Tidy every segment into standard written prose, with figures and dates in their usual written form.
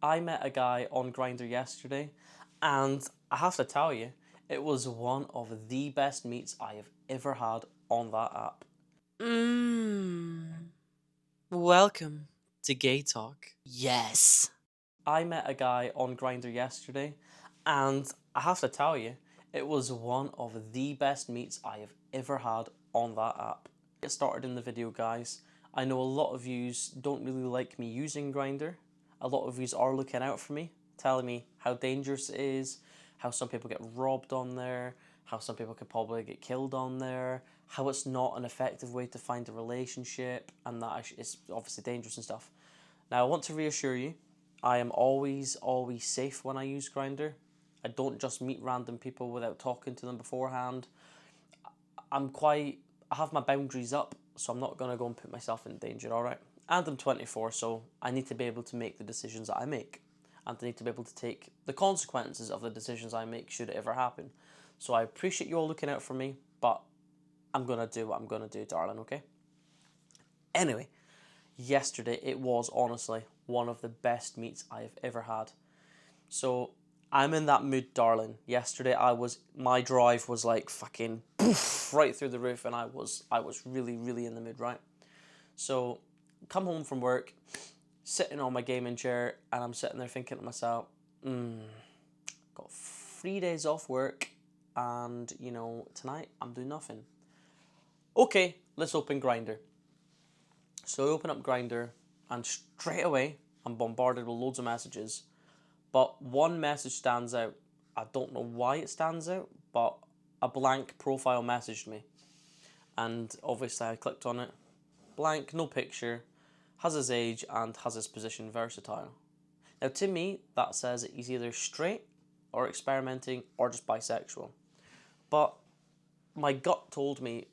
I met a guy on Grindr yesterday, and I have to tell you, it was one of the best meets I have ever had on that app. Welcome to Gay Talk. Yes. I met a guy on Grindr yesterday, and I have to tell you, it was one of the best meets I have ever had on that app. Get started in the video, guys. I know a lot of yous don't really like me using Grindr. A lot of yous are looking out for me, telling me how dangerous it is, how some people get robbed on there, how some people could probably get killed on there, how it's not an effective way to find a relationship, and that it's obviously dangerous and stuff. Now, I want to reassure you, I am always safe when I use Grindr. I don't just meet random people without talking to them beforehand. I have my boundaries up, so I'm not going to go and put myself in danger, alright? And I'm 24, so I need to be able to make the decisions that I make. And I need to be able to take the consequences of the decisions I make should it ever happen. So I appreciate you all looking out for me, but I'm going to do what I'm going to do, darling, okay? Anyway, yesterday it was honestly one of the best meets I have ever had. So I'm in that mood, darling. Yesterday my drive was like fucking poof, right through the roof, and I was really in the mood, right? So come home from work, sitting on my gaming chair, and I'm sitting there thinking to myself, got 3 days off work, and tonight I'm doing nothing. Okay, let's open Grindr. So I open up Grindr, and straight away I'm bombarded with loads of messages. But one message stands out. I don't know why it stands out, but a blank profile messaged me. And obviously I clicked on it. Blank, no picture, has his age and has his position versatile. Now to me, that says that he's either straight or experimenting or just bisexual. But my gut told me,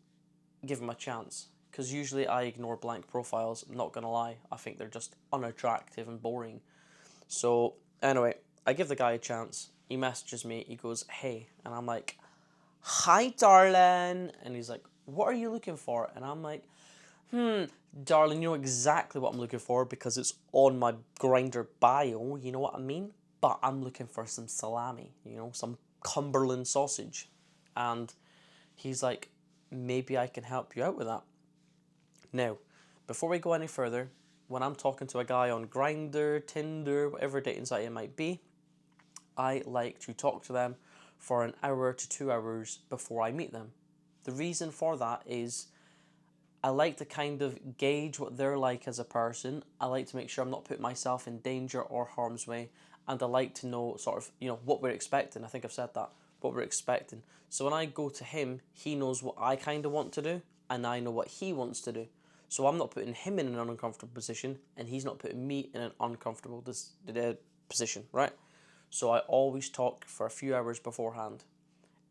give him a chance. Because usually I ignore blank profiles, I'm not going to lie. I think they're just unattractive and boring. So anyway, I give the guy a chance. He messages me, he goes, hey. And I'm like, hi, darling. And he's like, what are you looking for? And I'm like, darling, you know exactly what I'm looking for because it's on my Grindr bio, you know what I mean? But I'm looking for some salami, some Cumberland sausage. And he's like, maybe I can help you out with that. Now, before we go any further, when I'm talking to a guy on Grindr, Tinder, whatever dating site it might be, I like to talk to them for an hour to 2 hours before I meet them. The reason for that is I like to kind of gauge what they're like as a person. I like to make sure I'm not putting myself in danger or harm's way. And I like to know sort of, what we're expecting. I think I've said that, what we're expecting. So when I go to him, he knows what I kind of want to do and I know what he wants to do. So I'm not putting him in an uncomfortable position and he's not putting me in an uncomfortable position, right? So I always talk for a few hours beforehand.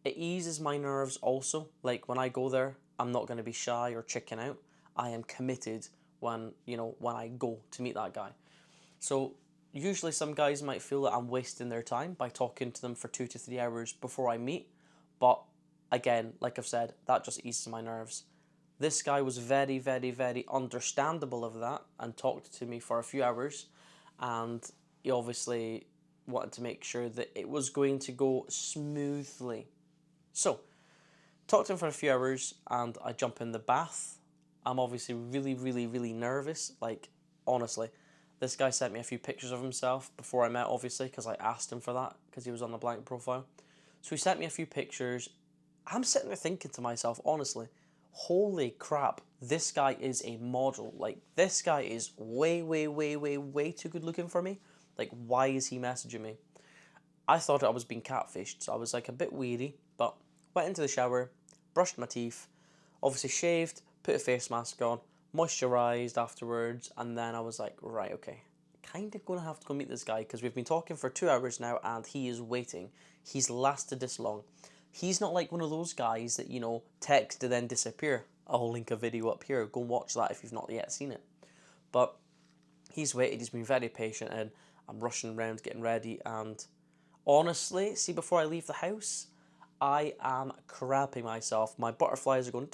It eases my nerves also. Like when I go there, I'm not going to be shy or chicken out. I am committed when I go to meet that guy. So usually some guys might feel that I'm wasting their time by talking to them for 2 to 3 hours before I meet. But again, like I've said, that just eases my nerves. This guy was very, very, very understandable of that and talked to me for a few hours. And he obviously wanted to make sure that it was going to go smoothly. So, talked to him for a few hours and I jump in the bath. I'm obviously really nervous. Like, honestly, this guy sent me a few pictures of himself before I met, obviously, because I asked him for that because he was on the blank profile. So he sent me a few pictures. I'm sitting there thinking to myself, honestly, holy crap, this guy is a model. Like, this guy is way too good looking for me. Like, why is he messaging me? I thought I was being catfished, so I was like a bit weary, but went into the shower, brushed my teeth, obviously shaved, put a face mask on, moisturised afterwards, and then I was like, right, okay, kind of going to have to go meet this guy because we've been talking for 2 hours now and he is waiting. He's lasted this long. He's not like one of those guys that, text to then disappear. I'll link a video up here. Go and watch that if you've not yet seen it. But he's waited. He's been very patient and I'm rushing around getting ready. And honestly, see, before I leave the house, I am crapping myself. My butterflies are going...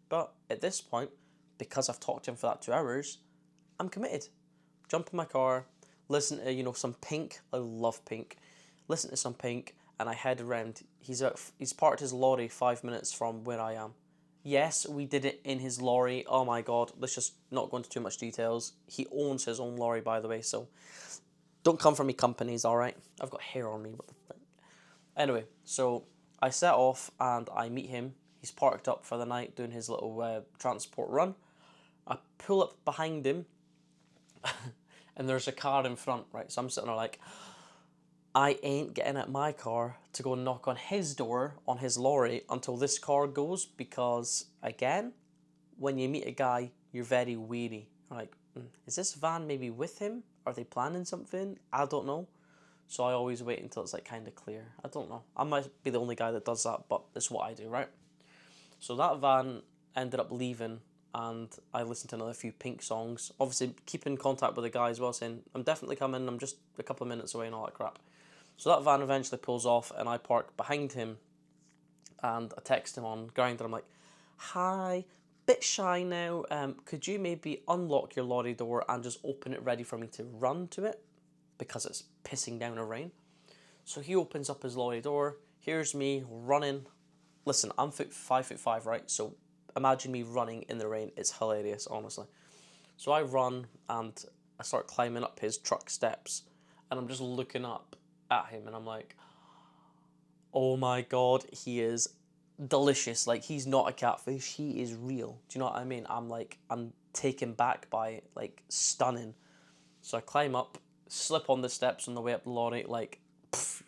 But at this point, because I've talked to him for that 2 hours, I'm committed. Jump in my car, listen to, you know, some Pink. I love Pink. Listen to some Pink, and I head around. He's parked his lorry 5 minutes from where I am. Yes, we did it in his lorry. Oh my god, let's just not go into too much details. He owns his own lorry, by the way, so don't come for me, companies, alright? I've got hair on me, what the fuck? Anyway, so I set off and I meet him. He's parked up for the night doing his little transport run. I pull up behind him and there's a car in front, right? So I'm sitting there like, I ain't getting out my car to go knock on his door on his lorry until this car goes, because, again, when you meet a guy, you're very weary. You're like, is this van maybe with him? Are they planning something? I don't know. So I always wait until it's like kind of clear. I don't know. I might be the only guy that does that, but it's what I do, right? So that van ended up leaving, and I listened to another few Pink songs. Obviously, keep in contact with the guy as well, saying, I'm definitely coming, I'm just a couple of minutes away and all that crap. So that van eventually pulls off, and I park behind him, and I text him on Grindr. I'm like, hi, bit shy now. Could you maybe unlock your lorry door and just open it ready for me to run to it? Because it's pissing down a rain. So he opens up his lorry door. Here's me running. Listen, I'm 5'5", right? So imagine me running in the rain. It's hilarious, honestly. So I run and I start climbing up his truck steps, and I'm just looking up at him, and I'm like, oh my god, he is delicious. Like, he's not a catfish, he is real. Do you know what I mean? I'm taken back by it, like, stunning. So I climb up, slip on the steps on the way up the lorry, like, pff,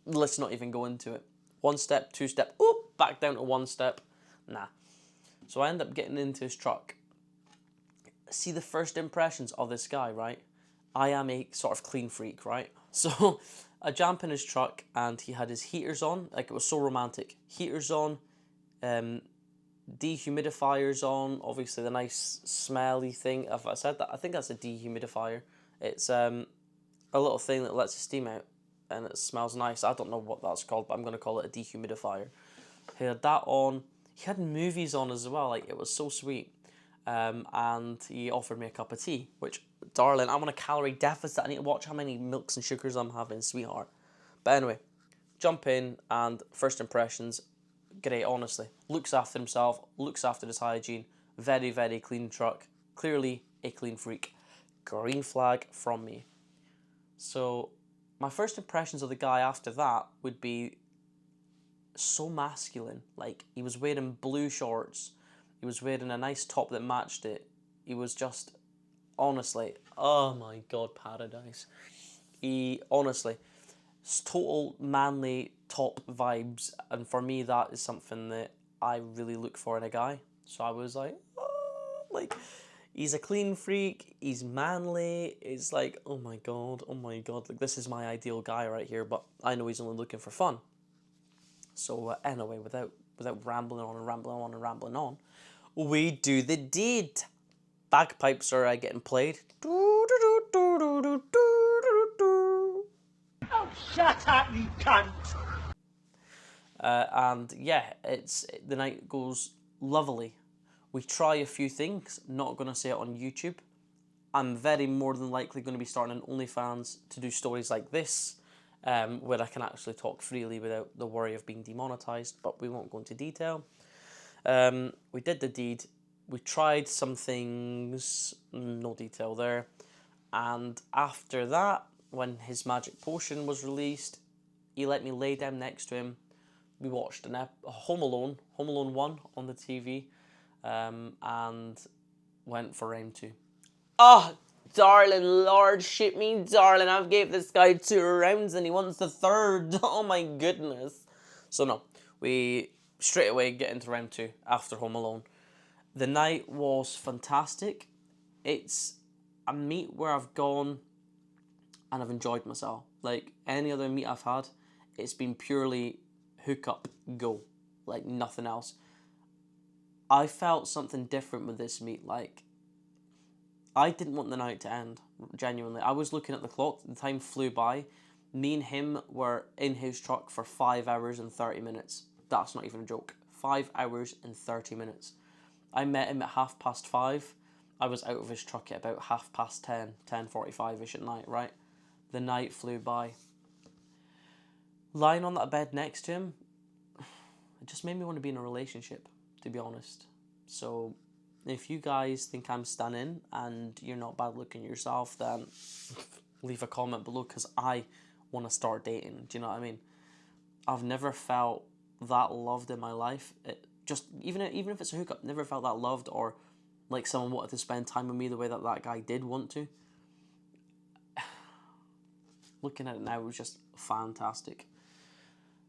let's not even go into it. 1 step, 2 step, oop, back down to 1 step. Nah. So I end up getting into his truck. See, the first impressions of this guy, right? I am a sort of clean freak, right? So I jump in his truck, and he had his heaters on. Like, it was so romantic. Heaters on, dehumidifiers on. Obviously, the nice smelly thing. If I said that, I think that's a dehumidifier. It's a little thing that lets the steam out, and it smells nice. I don't know what that's called, but I'm going to call it a dehumidifier. He had that on. He had movies on as well. Like, it was so sweet. And he offered me a cup of tea, which, darling, I'm on a calorie deficit. I need to watch how many milks and sugars I'm having, sweetheart. But anyway, jump in, and first impressions, great, honestly. Looks after himself, looks after his hygiene, very, very clean truck, clearly a clean freak. Green flag from me. So my first impressions of the guy after that would be so masculine. Like, he was wearing blue shorts, he was wearing a nice top that matched it. He was just, honestly, oh my god, paradise. He, honestly, total manly top vibes, and for me that is something that I really look for in a guy. So I was like, oh, like, he's a clean freak, he's manly, it's like, oh my god, like, this is my ideal guy right here, but I know he's only looking for fun. So anyway, without rambling on, we do the deed. Bagpipes are getting played. Oh, shut up, you cunt! And yeah, the night goes lovely. We try a few things. Not gonna say it on YouTube. I'm very more than likely going to be starting an OnlyFans to do stories like this, where I can actually talk freely without the worry of being demonetized. But we won't go into detail. We did the deed. We tried some things. No detail there. And after that, when his magic potion was released, he let me lay down next to him. We watched Home Alone 1 on the TV, and went for round 2. Oh, darling, Lord, shit me, darling, I've gave this guy 2 rounds and he wants the 3rd. Oh my goodness. So no, we straight away get into round 2 after Home Alone. The night was fantastic. It's a meet where I've gone and I've enjoyed myself. Like any other meet I've had, it's been purely hook up, go, like nothing else. I felt something different with this meet. Like, I didn't want the night to end, genuinely. I was looking at the clock, the time flew by. Me and him were in his truck for 5 hours and 30 minutes. That's not even a joke. 5 hours and 30 minutes. I met him at 5:30. I was out of his truck at about 10:30, 10:45ish at night, right? The night flew by. Lying on that bed next to him, it just made me want to be in a relationship, to be honest. So, if you guys think I'm stunning and you're not bad looking yourself, then leave a comment below, because I want to start dating. Do you know what I mean? I've never felt that loved in my life. It just even if it's a hookup, never felt that loved, or like someone wanted to spend time with me the way that that guy did want to. Looking at it now, it was just fantastic.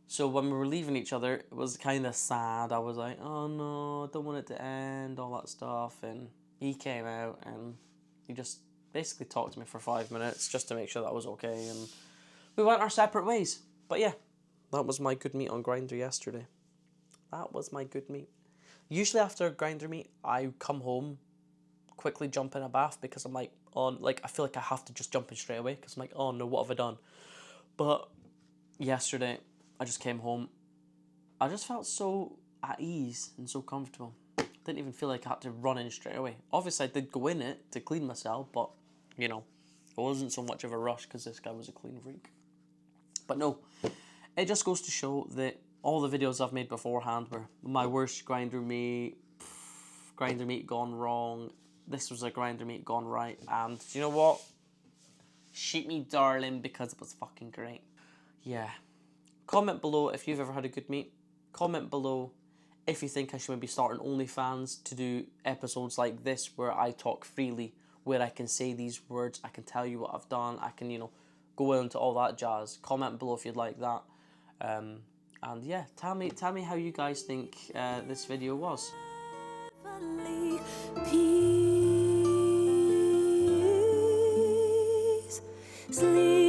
So when we were leaving each other, it was kind of sad. I was like, oh no, I don't want it to end, all that stuff. And he came out and he just basically talked to me for 5 minutes just to make sure that was okay. And we went our separate ways. But yeah, that was my good meet on Grindr yesterday. That was my good meet. Usually after a Grindr meet, I come home, quickly jump in a bath, because I'm like, oh, like I feel like I have to just jump in straight away, because I'm like, oh no, what have I done? But yesterday, I just came home. I just felt so at ease and so comfortable. Didn't even feel like I had to run in straight away. Obviously, I did go in it to clean myself, but, you know, it wasn't so much of a rush because this guy was a clean freak. But no, it just goes to show that all the videos I've made beforehand were my worst Grindr meet gone wrong. This was a Grindr meet gone right. And you know what? Shoot me, darling, because it was fucking great. Yeah. Comment below if you've ever had a good meet. Comment below if you think I should maybe start an OnlyFans to do episodes like this where I talk freely, where I can say these words, I can tell you what I've done, I can, you know, go into all that jazz. Comment below if you'd like that. And yeah, tell me how you guys think this video was. Peace, sleep.